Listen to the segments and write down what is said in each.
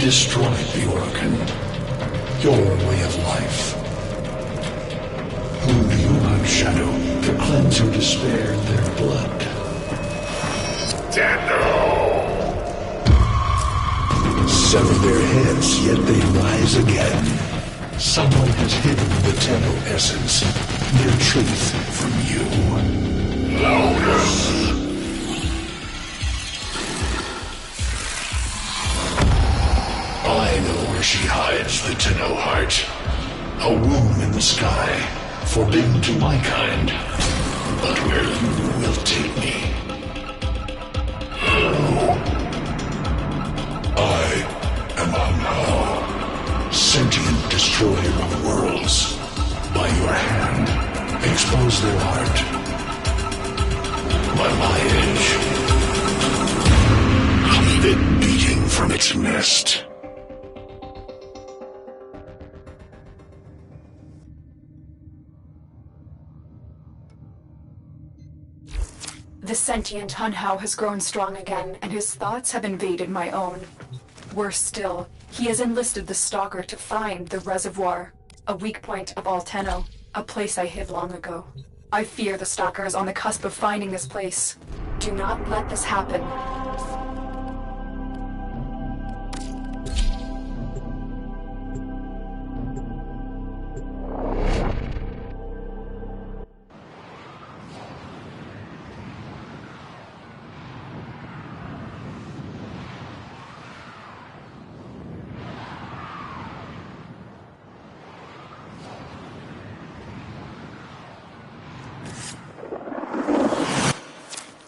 destroyed the organ, your way of life. Whom do you hunt, Shadow, to cleanse your despair in their blood? Sever their heads, yet they rise again. Someone has hidden the Tenno essence, their truth from you. Louder! I know where she hides the Tenno heart. A womb in the sky, forbidden to my kind. But where you will take me. I am Amnao, sentient destroyer of worlds. By your hand, expose their heart. By my edge, leave it beating from its nest. The sentient Hunhao has grown strong again, and his thoughts have invaded my own. Worse still, he has enlisted the Stalker to find the reservoir, a weak point of all Tenno, a place I hid long ago. I fear the Stalker is on the cusp of finding this place. Do not let this happen.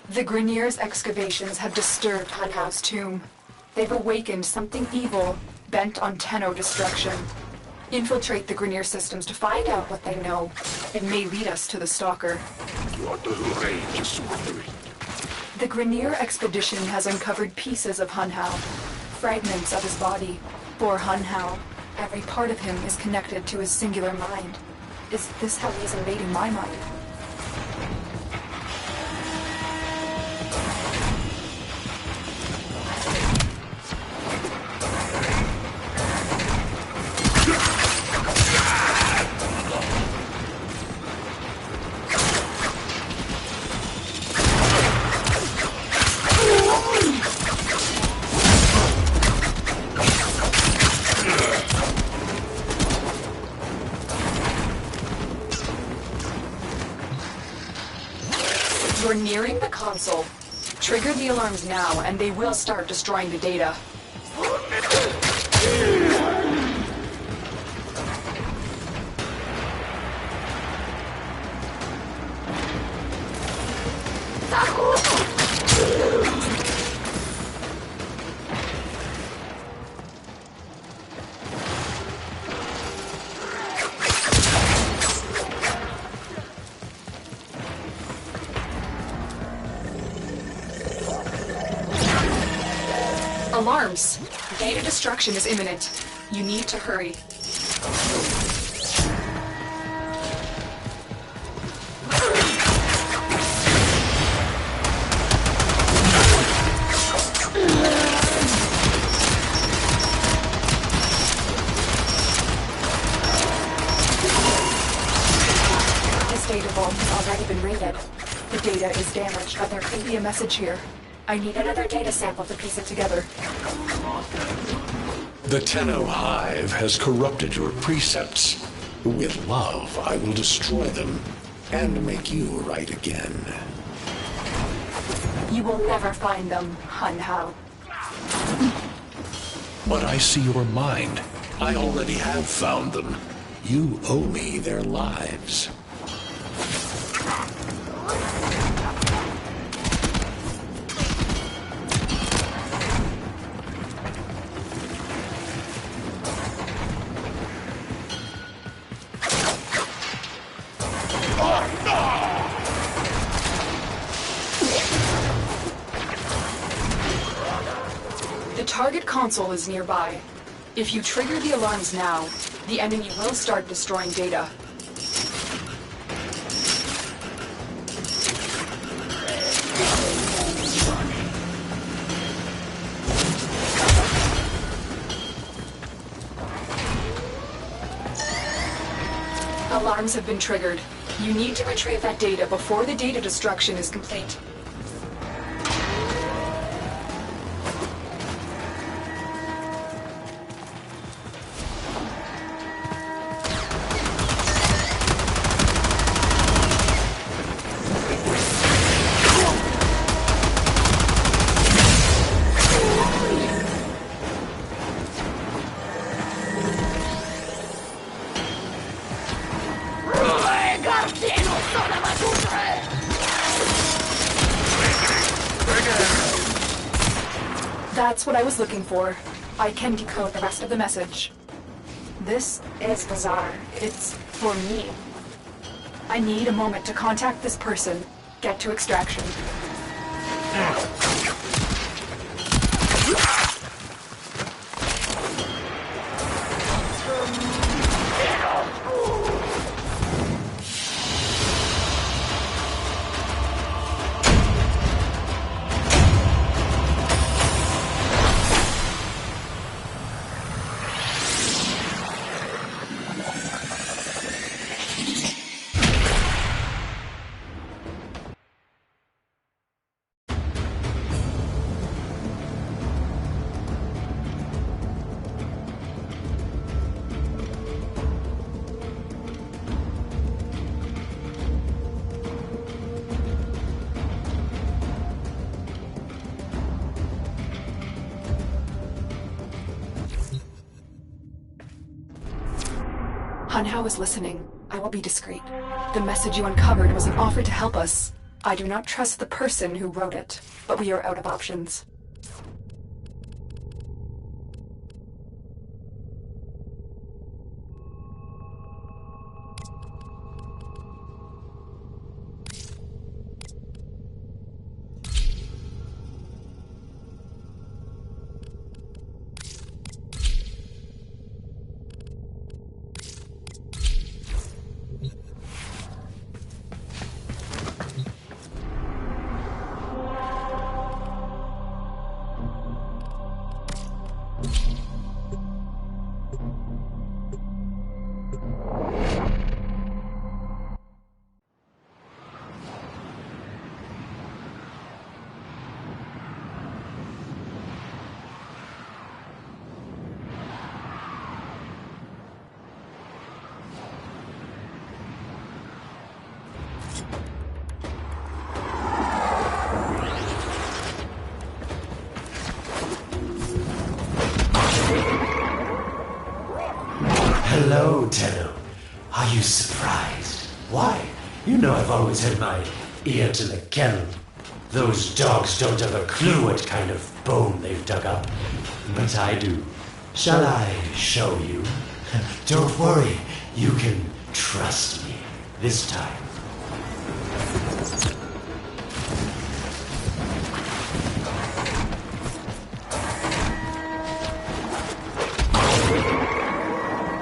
The Grineer's excavations have disturbed Hunhao's tomb. They've awakened something evil, bent on Tenno destruction. Infiltrate the Grineer systems to find out what they know. It may lead us to the Stalker. The Grineer expedition has uncovered pieces of Hunhao, fragments of his body. Poor Hunhao. Every part of him is connected to his singular mind. Is this how he's invading my mind? You're nearing the console. Trigger the alarms now, and they will start destroying the data. Alarms! Data destruction is imminent. You need to hurry. This data vault has already been raided. The data is damaged, but there could be a message here. I need another data sample to piece it together. The Tenno Hive has corrupted your precepts. With love, I will destroy them and make you right again. You will never find them, Hunhao. But I see your mind. I already have found them. You owe me their lives. The target console is nearby. If you trigger the alarms now, the enemy will start destroying data. alarms have been triggered. You need to retrieve that data before the data destruction is complete. That's what I was looking for. I can decode the rest of the message. This is bizarre. It's for me. I need a moment to contact this person, get to extraction. Hunhao is listening. I will be discreet. The message you uncovered was an offer to help us. I do not trust the person who wrote it, but we are out of options. Hello, Tenno. Are you surprised? Why? You know I've always had my ear to the kennel. Those dogs don't have a clue what kind of bone they've dug up. But I do. Shall I show you? Don't worry. You can trust me this time.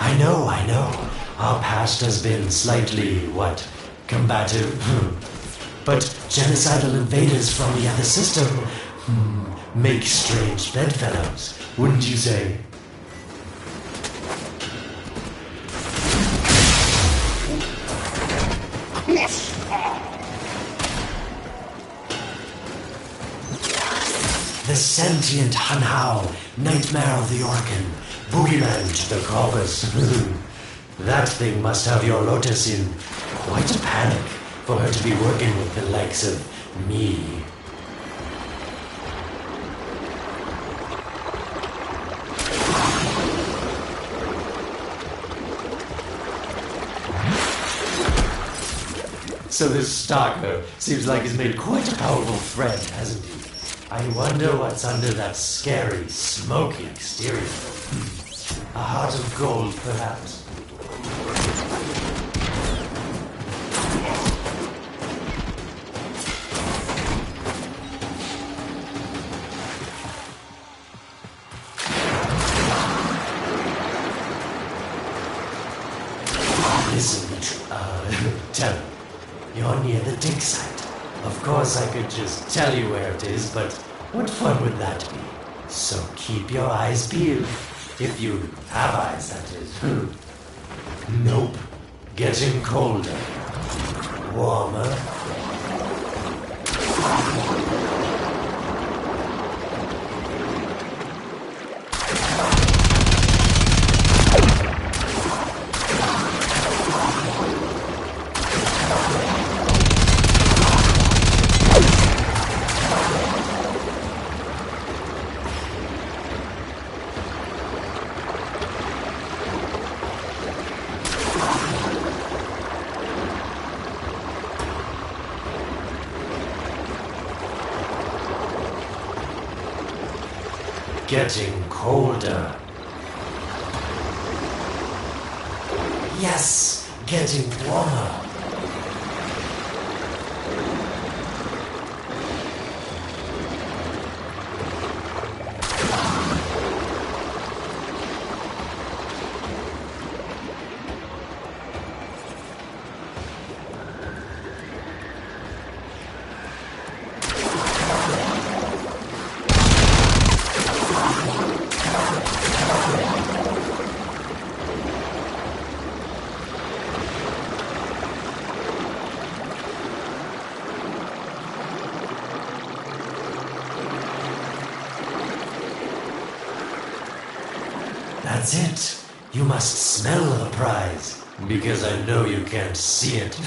I know. Our past has been slightly, combative? But genocidal invaders from the other system make strange bedfellows, wouldn't you say? The sentient Hunhao, nightmare of the Orcan, boogeyman to the corpus. That thing must have your Lotus in quite a panic for her to be working with the likes of me. So this stalker seems like he's made quite a powerful friend, hasn't he? I wonder what's under that scary, smoky exterior. A heart of gold, perhaps. Listen, tell me, you're near the dig site. Of course I could just tell you where it is, but what fun would that be? So keep your eyes peeled. If you have eyes, that is. Nope. Getting colder. Warmer. Getting colder. Yes, getting warmer. That's it. You must smell the prize, because I know you can't see it.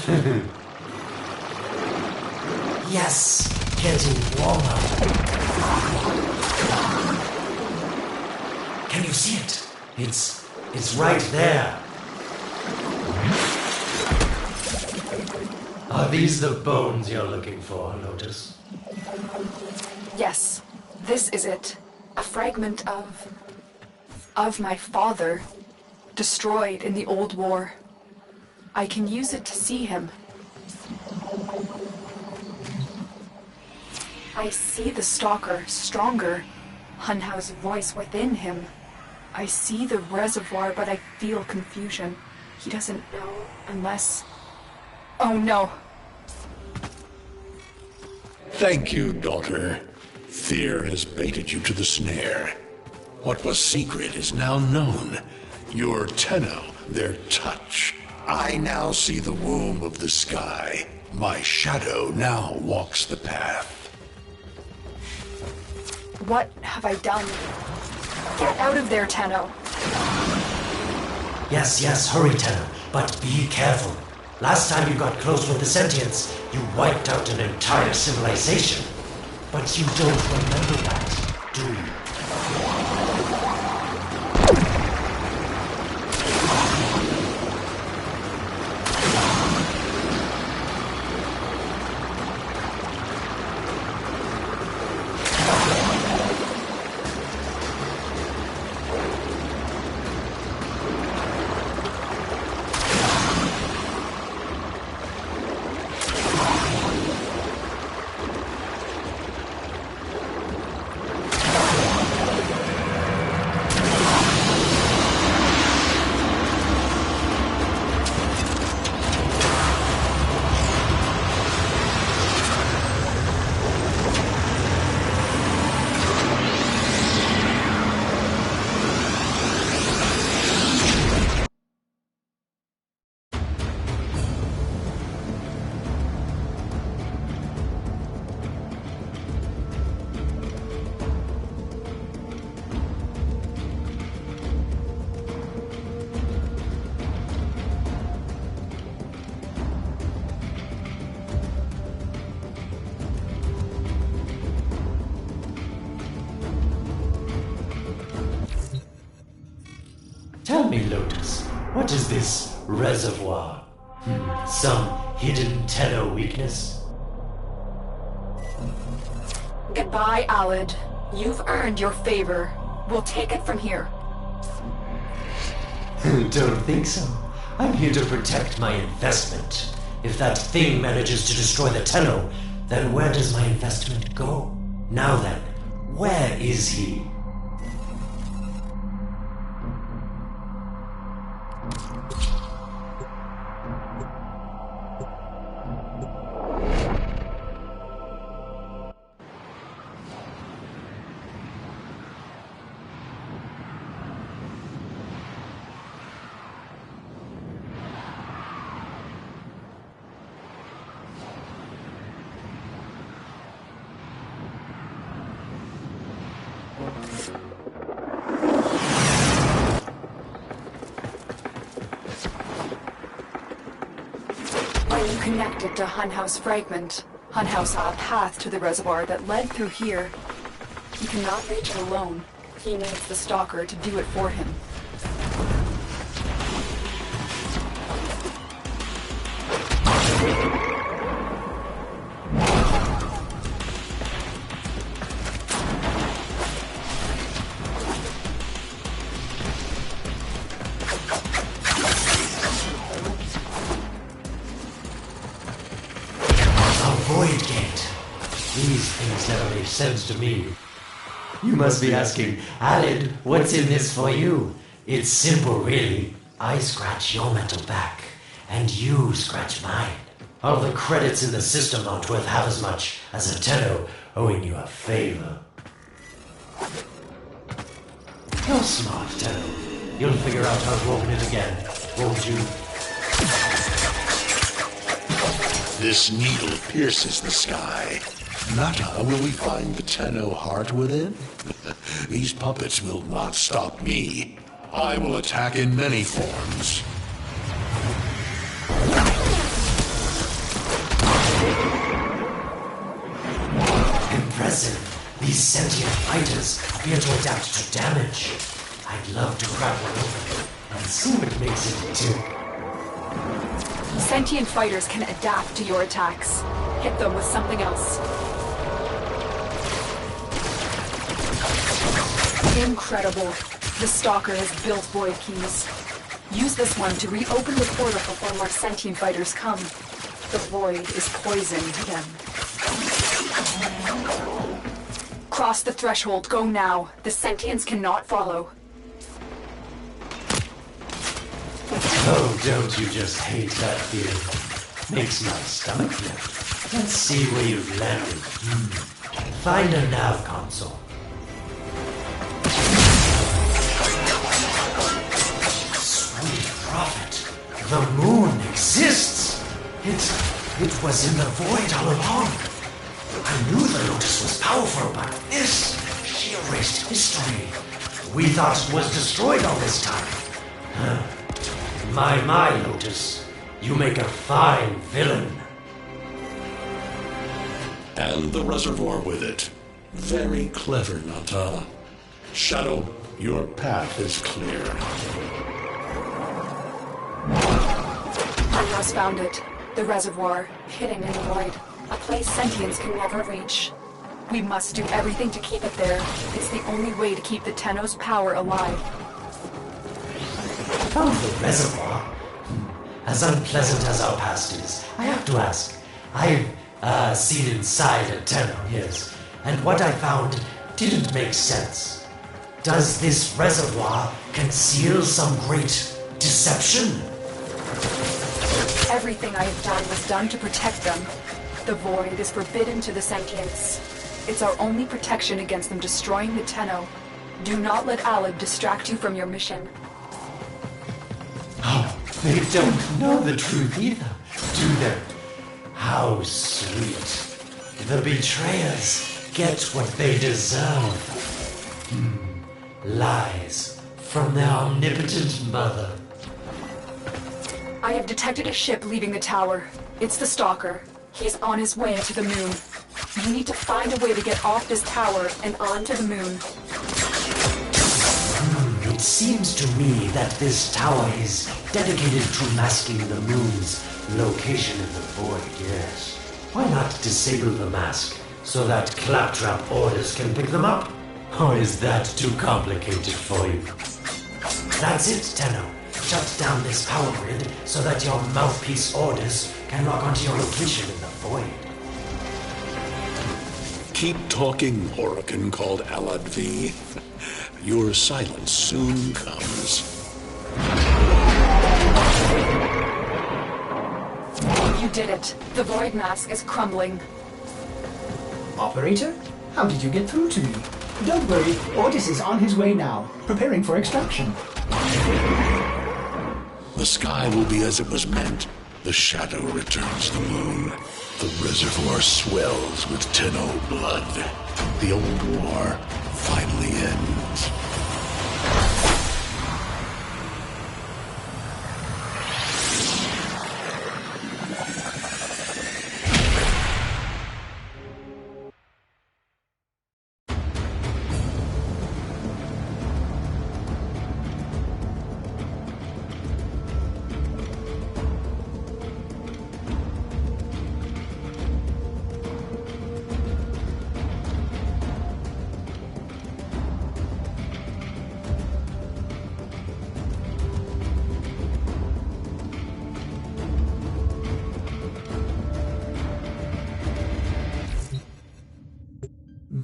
Yes, getting warmer. Can you see it? It's right there. Are these the bones you're looking for, Lotus? Yes, this is it. A fragment of my father, destroyed in the old war. I can use it to see him. I see the stalker stronger, Hunhow's voice within him. I see the reservoir, but I feel confusion. He doesn't know unless... Oh no! Thank you, daughter. Fear has baited you to the snare. What was secret is now known. Your Tenno, their touch. I now see the womb of the sky. My shadow now walks the path. What have I done? Get out of there, Tenno. Yes, hurry, Tenno, but be careful. Last time you got close with the sentients, you wiped out an entire civilization. But you don't remember that, do you? Tell me, Lotus, what is this reservoir? Some hidden Tenno weakness? Goodbye, Alad. You've earned your favor. We'll take it from here. Don't think so. I'm here to protect my investment. If that thing manages to destroy the Tenno, then where does my investment go? Now then, where is he? connected to Hunhow's fragment. Hunhow saw a path to the reservoir that led through here. He cannot reach it alone. He needs the Stalker to do it for him. Void gate. These things never make sense to me. You must be asking, Alid, what's in this for you? It's simple, really. I scratch your mental back, and you scratch mine. All the credits in the system aren't worth half as much as a tenno owing you a favor. You're smart, tenno. You'll figure out how to open it again, won't you? This needle pierces the sky. Nata, will we find the Tenno heart within? These puppets will not stop me. I will attack in many forms. Impressive. These sentient fighters appear to adapt to damage. I'd love to grab one over and see what makes it tick. Sentient fighters can adapt to your attacks. Hit them with something else. Incredible. The Stalker has built void keys. Use this one to reopen the portal before more sentient fighters come. The void is poison to them. Cross the threshold. Go now. The sentients cannot follow. Oh, don't you just hate that feeling? Makes my stomach lift. Let's see where you've landed. Find a nav console. Sweet prophet, the moon exists. It was in the void all along. I knew the Lotus was powerful, but this, she erased history. We thought it was destroyed all this time. My, Lotus, you make a fine villain. And the reservoir with it. Very clever, Nata. Shadow, your path is clear. Hunhow's found it. The reservoir, hidden in the void. A place sentients can never reach. We must do everything to keep it there. It's the only way to keep the Tenno's power alive. Found the reservoir? As unpleasant as our past is, I have to ask. I've seen inside a Tenno, yes, and what I found didn't make sense. Does this reservoir conceal some great deception? Everything I have done was done to protect them. The void is forbidden to the sentients. It's our only protection against them destroying the Tenno. Do not let Alid distract you from your mission. Oh, they don't know the truth either, do they? How sweet. The betrayers get what they deserve. Lies from their omnipotent mother. I have detected a ship leaving the tower. It's the Stalker. He's on his way to the moon. You need to find a way to get off this tower and onto the moon. It seems to me that this tower is dedicated to masking the moon's location in the void, yes. Why not disable the mask so that claptrap orders can pick them up? Or is that too complicated for you? That's it, Tenno. Shut down this power grid so that your mouthpiece orders can lock onto your location in the void. Keep talking, Huracan called Alad V. Your silence soon comes. You did it. The void mask is crumbling. Operator? How did you get through to me? Don't worry, Ortis is on his way now, preparing for extraction. The sky will be as it was meant. The shadow returns the moon. The reservoir swells with Tenno blood. The old war finally ends.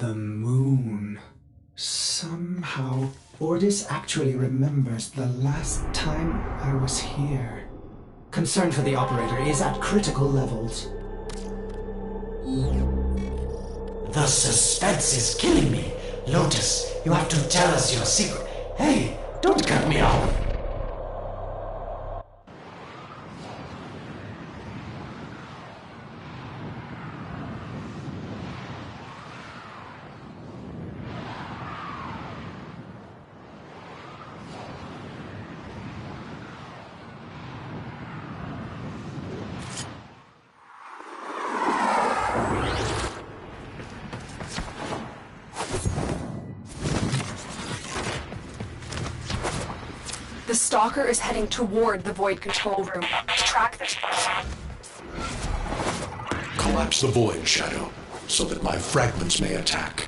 The moon. Somehow, Ordis actually remembers the last time I was here. Concern for the operator is at critical levels. The suspense is killing me. Lotus, you have to tell us your secret. Hey, don't cut me off. The Stalker is heading toward the Void control room to track the... Collapse the Void, Shadow, so that my fragments may attack.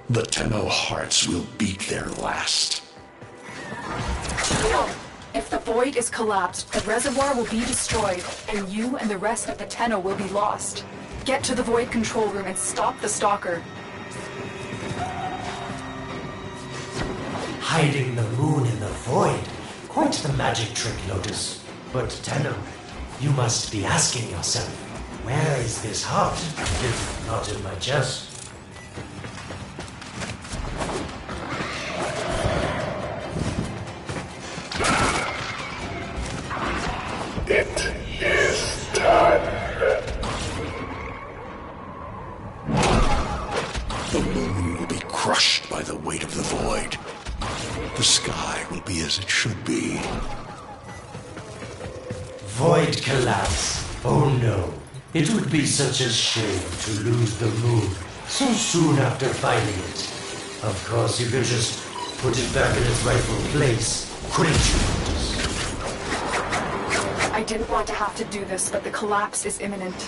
The Tenno hearts will beat their last. No. If the Void is collapsed, the reservoir will be destroyed, and you and the rest of the Tenno will be lost. Get to the Void control room and stop the Stalker. Hiding the moon in the void. Quite the magic trick, Lotus. But Tenno, you must be asking yourself, where is this heart, if not in my chest? It is time. The moon will be crushed by the weight of the Void. The sky will be as it should be. Void collapse. Oh no. It would be such a shame to lose the moon so soon after finding it. Of course, you could just put it back in its rightful place, couldn't you, Lotus? I didn't want to have to do this, but the collapse is imminent.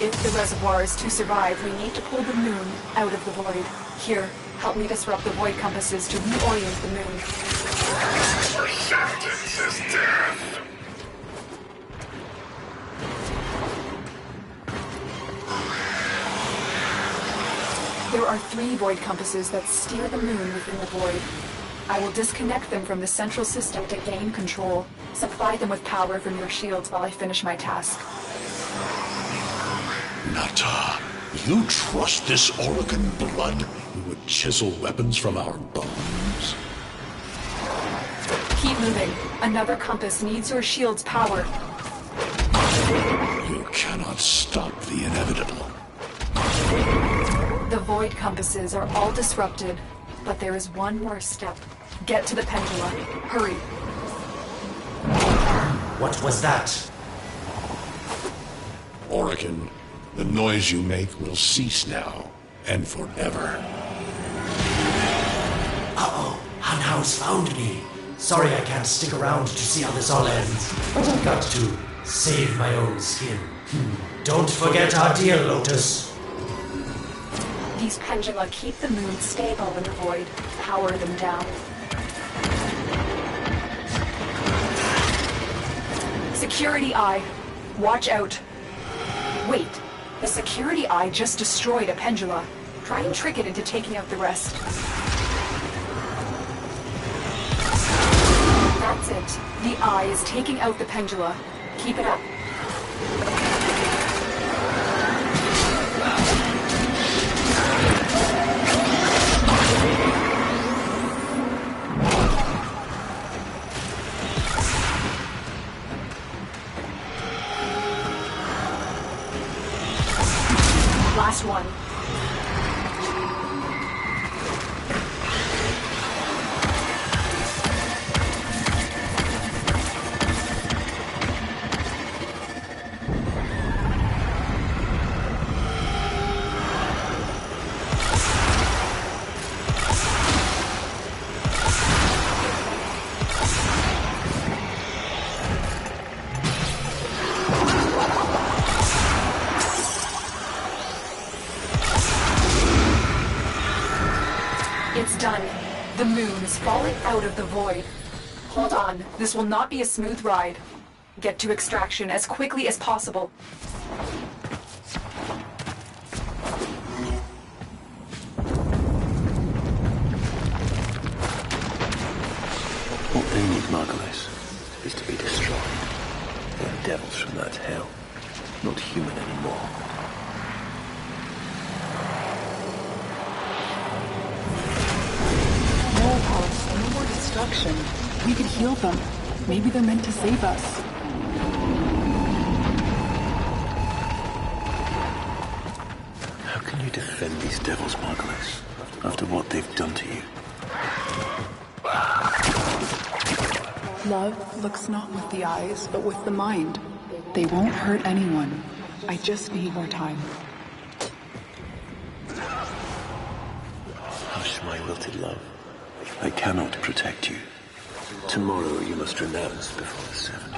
If the reservoir is to survive, we need to pull the moon out of the Void. Here, help me disrupt the Void compasses to reorient the moon. Your sentence is death. There are 3 Void compasses that steer the moon within the Void. I will disconnect them from the central system to gain control. Supply them with power from your shields while I finish my task. Nata, you trust this Oregon blood who would chisel weapons from our bones? Keep moving. Another compass needs your shield's power. You cannot stop the inevitable. The Void compasses are all disrupted, but there is one more step. Get to the pendula. Hurry. What was that? Oregon, the noise you make will cease now, and forever. Uh-oh, Hunhouse found me. Sorry I can't stick around to see how this all ends, but I've got to save my own skin. Don't forget our deal, Lotus. These pendula keep the moon stable in the Void. Power them down. Security Eye. Watch out. Wait. The Security Eye just destroyed a pendula. Try and trick it into taking out the rest. That's it. The Eye is taking out the pendula. Keep it up. Last one. It's done. The moon is falling out of the Void. Hold on, this will not be a smooth ride. Get to extraction as quickly as possible. they need, Margulis, is to be destroyed. They're devils from that hell, not human anymore. No, House, no more destruction. We could heal them. Maybe they're meant to save us. How can you defend these devils, Margulis, after what they've done to you? Love looks not with the eyes, but with the mind. They won't hurt anyone. I just need more time. Hush, my wilted love. I cannot protect you. Tomorrow you must renounce before the seven.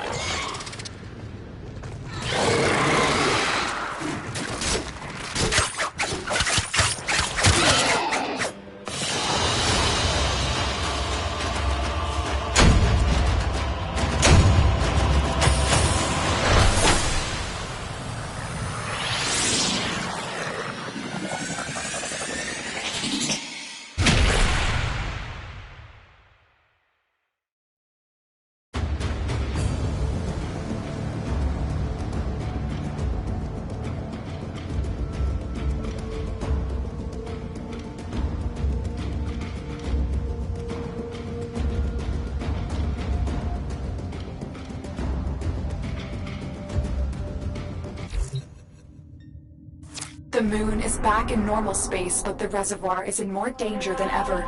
The moon is back in normal space, but the reservoir is in more danger than ever.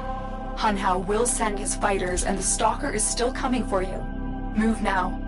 Hunhao will send his fighters, and the Stalker is still coming for you. Move now.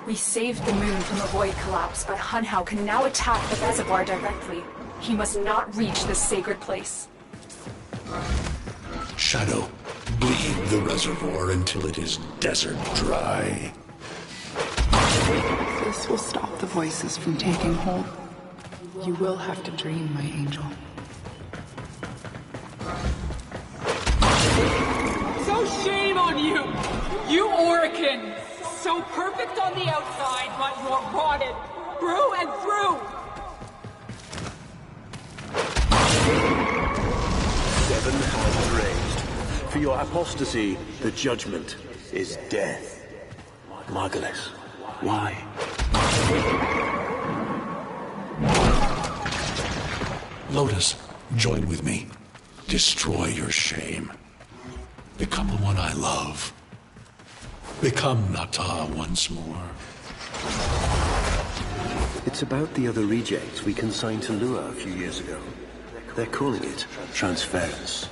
We saved the moon from a void collapse, but Hunhao can now attack the reservoir directly. He must not reach this sacred place. Shadow, bleed the reservoir until it is desert dry. This will stop the voices from taking hold. You will have to dream, my angel. So shame on you! You Oricans! So perfect on the outside, but you're rotted through and through! 7 hands raised. For your apostasy, the judgment is death. Margulis, why? Lotus, join with me. Destroy your shame. Become the one I love. Become Nata once more. It's about the other rejects we consigned to Lua a few years ago. They're calling it transference.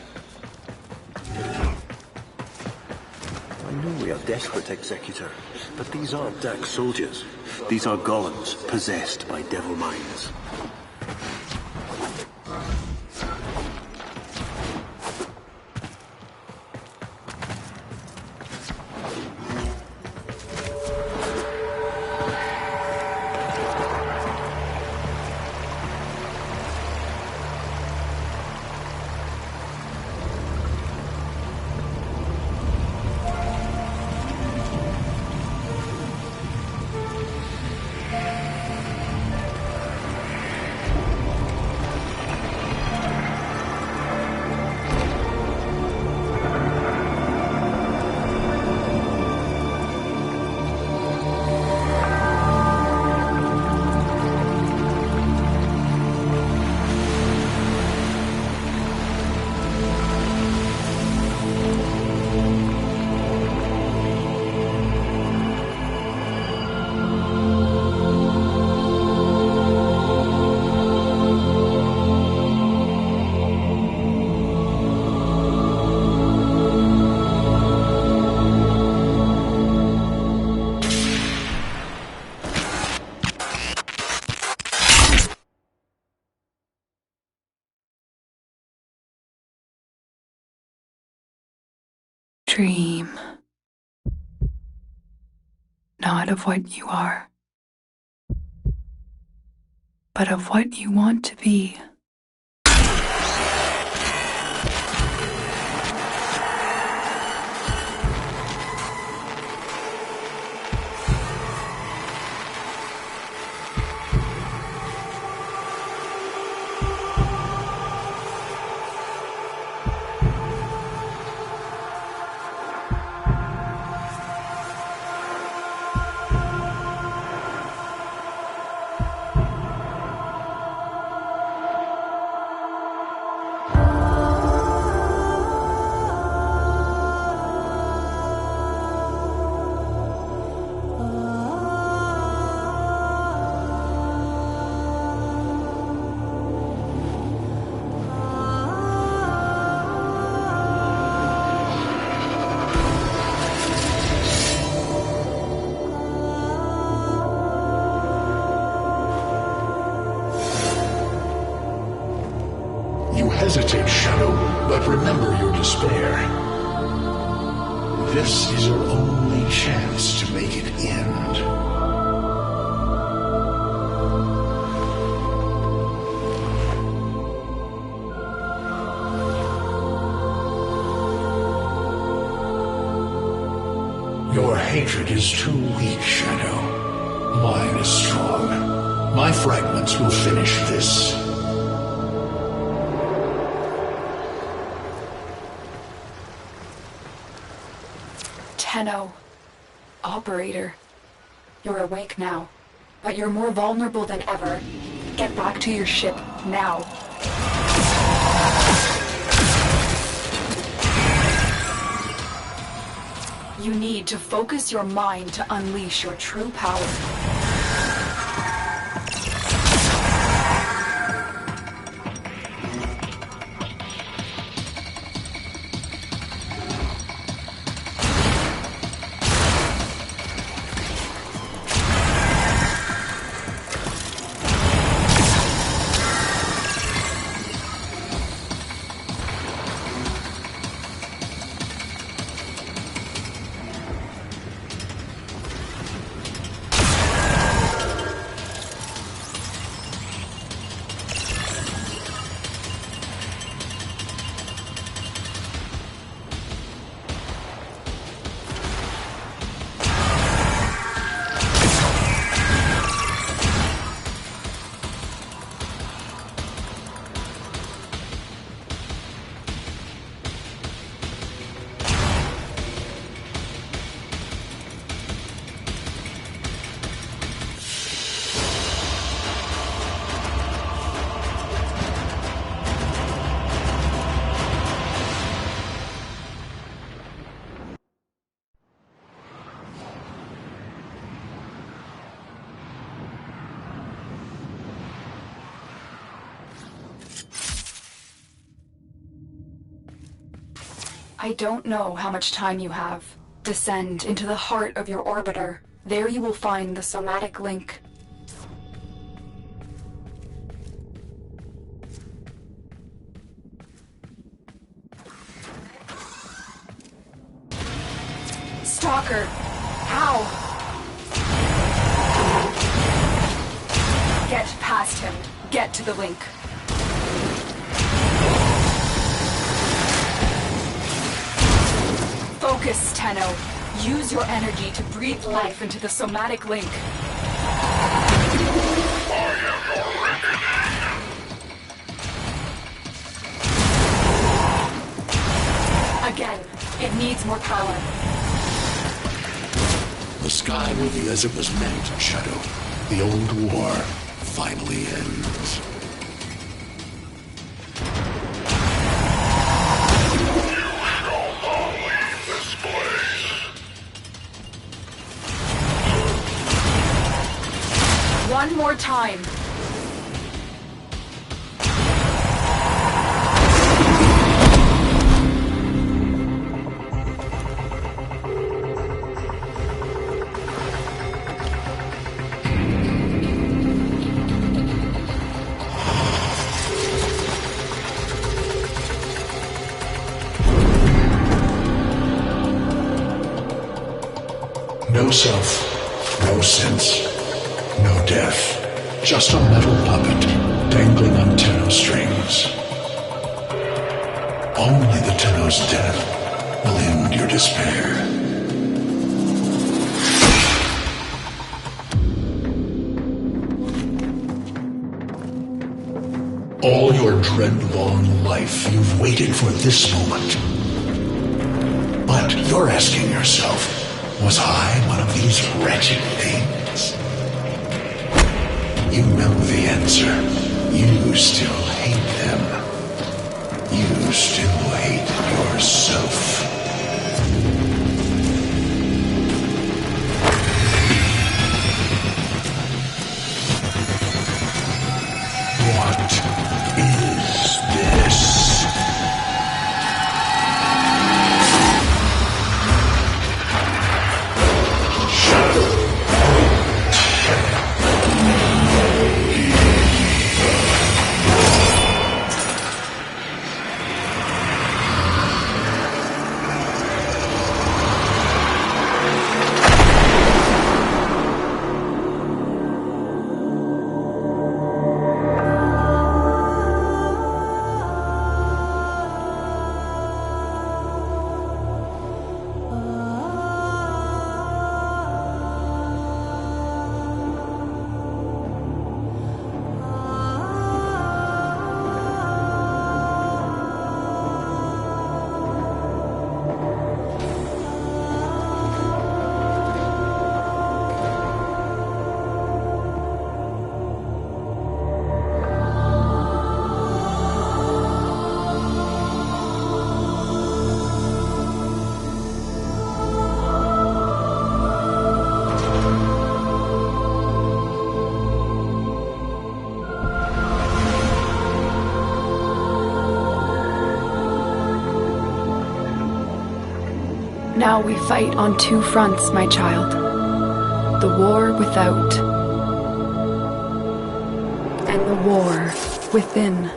I know we are desperate, Executor, but these aren't Dak soldiers. These are golems possessed by devil minds. Dream. Not of what you are, but of what you want to be. Hesitate, Shadow, but remember your despair. This is your only chance to make it end. Your hatred is too weak, Shadow. Mine is strong. My fragments will finish this. Tenno. Operator. You're awake now, but you're more vulnerable than ever. Get back to your ship, now. You need to focus your mind to unleash your true power. I don't know how much time you have. Descend into the heart of your orbiter. There you will find the somatic link. Stalker! How? Get past him. Get to the link. Focus, Tenno. Use your energy to breathe life into the somatic link. Again, it needs more power. The sky will be as it was meant, Shadow. The old war finally ends. One more time. No self, no sense, no death. Just a metal puppet dangling on Tenno strings. Only the Tenno's death will end your despair. All your dread-long life, you've waited for this moment. But you're asking yourself, was I one of these wretched things? You know the answer. You still hate them. You still hate yourself. What is this? Now we fight on two fronts, my child. The war without, and the war within.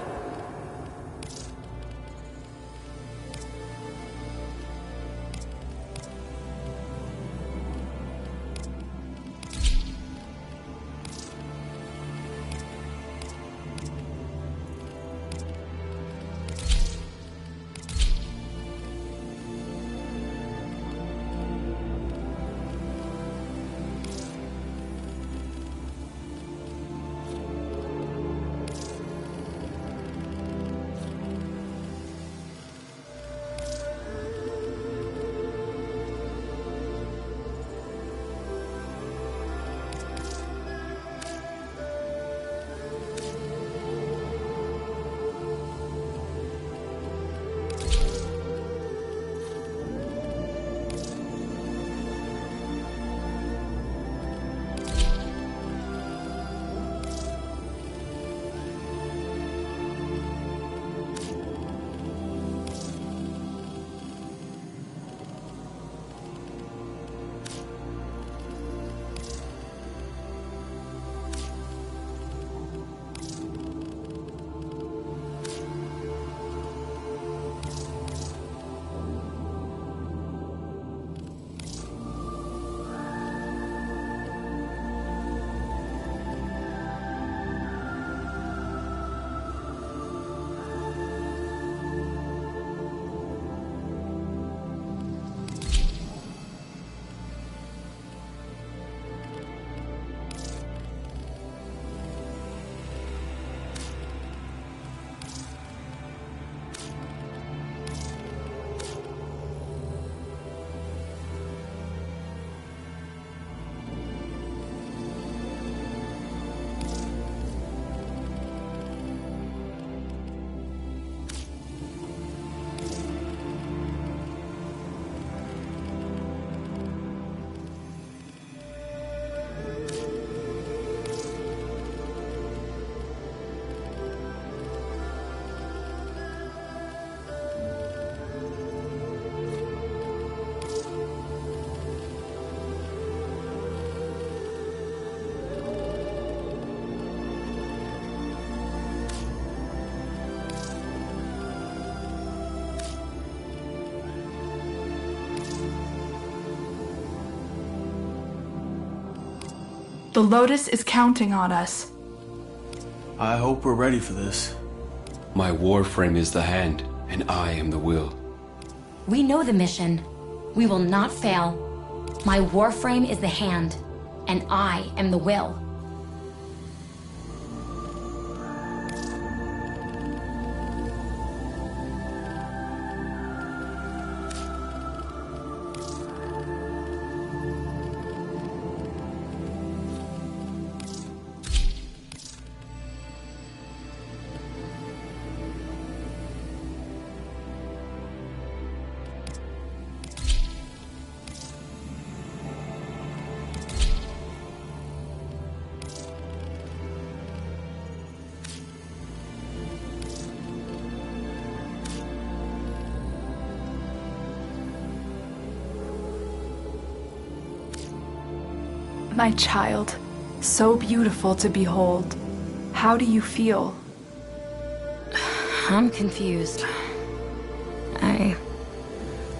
The Lotus is counting on us. I hope we're ready for this. My Warframe is the hand, and I am the will. We know the mission. We will not fail. My Warframe is the hand, and I am the will. My child, so beautiful to behold. How do you feel? I'm confused. I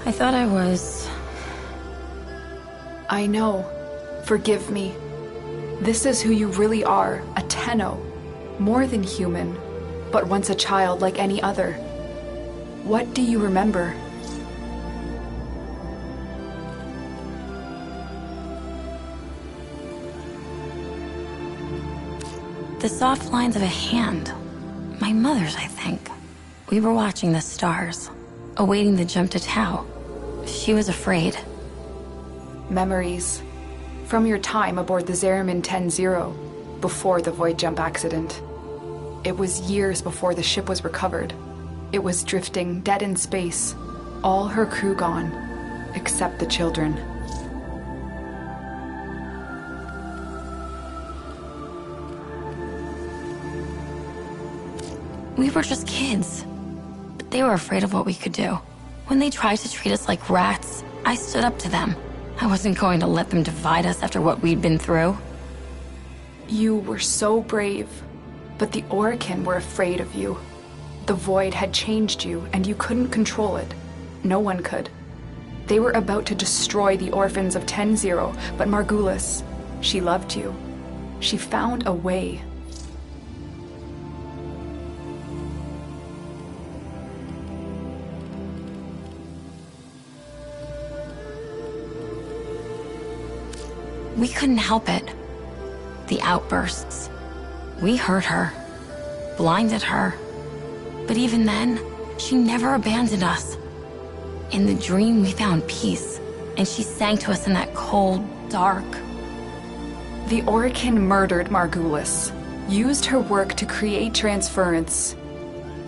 thought I was... I know. Forgive me. This is who you really are, a Tenno. More than human, but once a child like any other. What do you remember? The soft lines of a hand. My mother's, I think. We were watching the stars, awaiting the jump to Tau. She was afraid. Memories. From your time aboard the Zariman 10-0, before the void jump accident. It was years before the ship was recovered. It was drifting dead in space. All her crew gone, except the children. We were just kids, but they were afraid of what we could do. When they tried to treat us like rats, I stood up to them. I wasn't going to let them divide us after what we'd been through. You were so brave, but the Orokin were afraid of you. The void had changed you, and you couldn't control it. No one could. They were about to destroy the orphans of 10-0, but Margulis, she loved you. She found a way. We couldn't help it. The outbursts. We hurt her, blinded her. But even then, she never abandoned us. In the dream, we found peace, and she sang to us in that cold, dark. The Orokin murdered Margulis, used her work to create transference.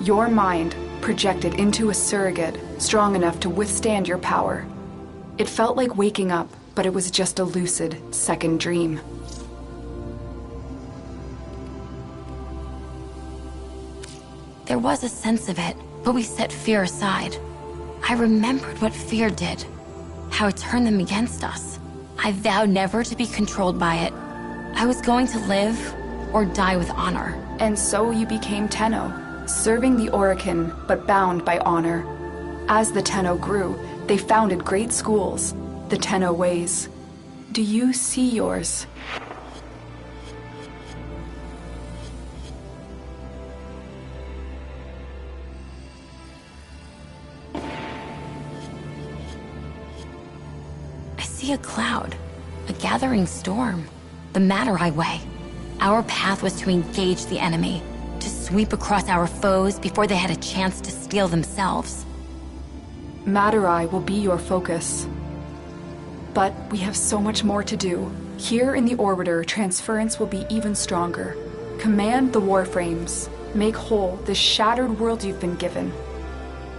Your mind projected into a surrogate strong enough to withstand your power. It felt like waking up, but it was just a lucid second dream. There was a sense of it, but we set fear aside. I remembered what fear did, how it turned them against us. I vowed never to be controlled by it. I was going to live or die with honor. And so you became Tenno, serving the Orokin, but bound by honor. As the Tenno grew, they founded great schools, the Tenno ways. Do you see yours? I see a cloud, a gathering storm, the Matter-Eye Way. Our path was to engage the enemy, to sweep across our foes before they had a chance to steal themselves. Matter-Eye will be your focus. But we have so much more to do. Here in the Orbiter, transference will be even stronger. Command the Warframes. Make whole this shattered world you've been given.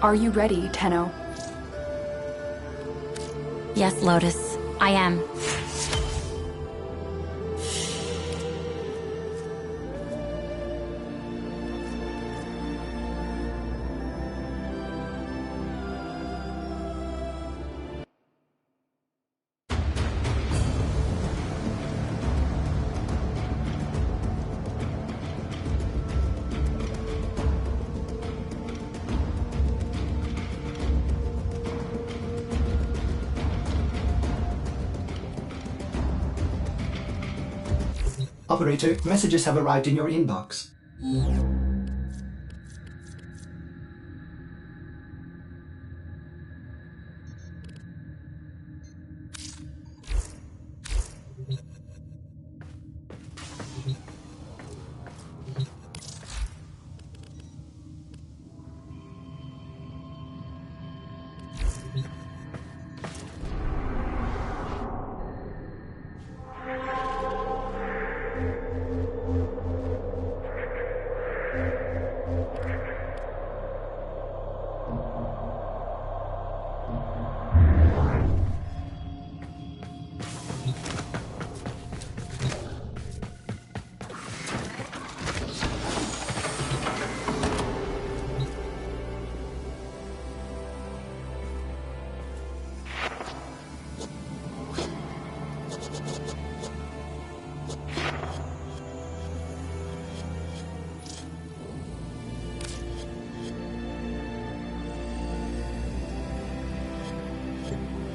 Are you ready, Tenno? Yes, Lotus, I am. Operator, messages have arrived in your inbox.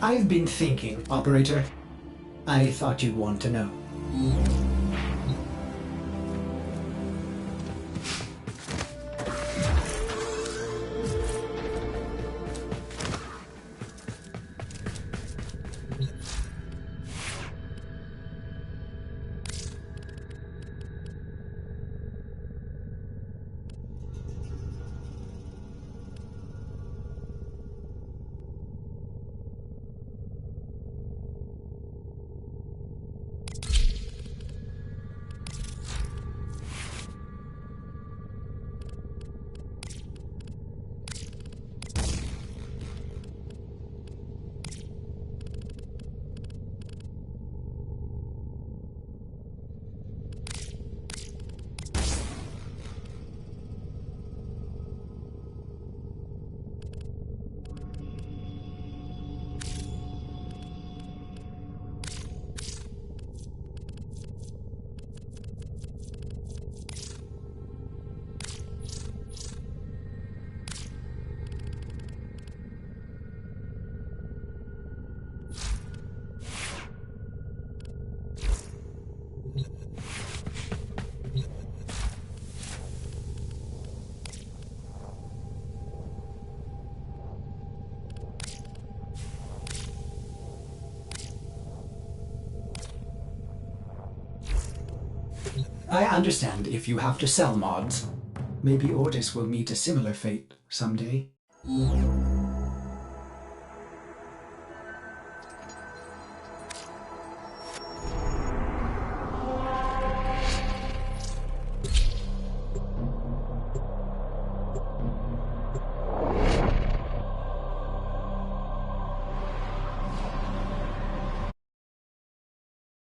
I've been thinking, Operator. I thought you'd want to know. I understand if you have to sell mods. Maybe Ordis will meet a similar fate someday.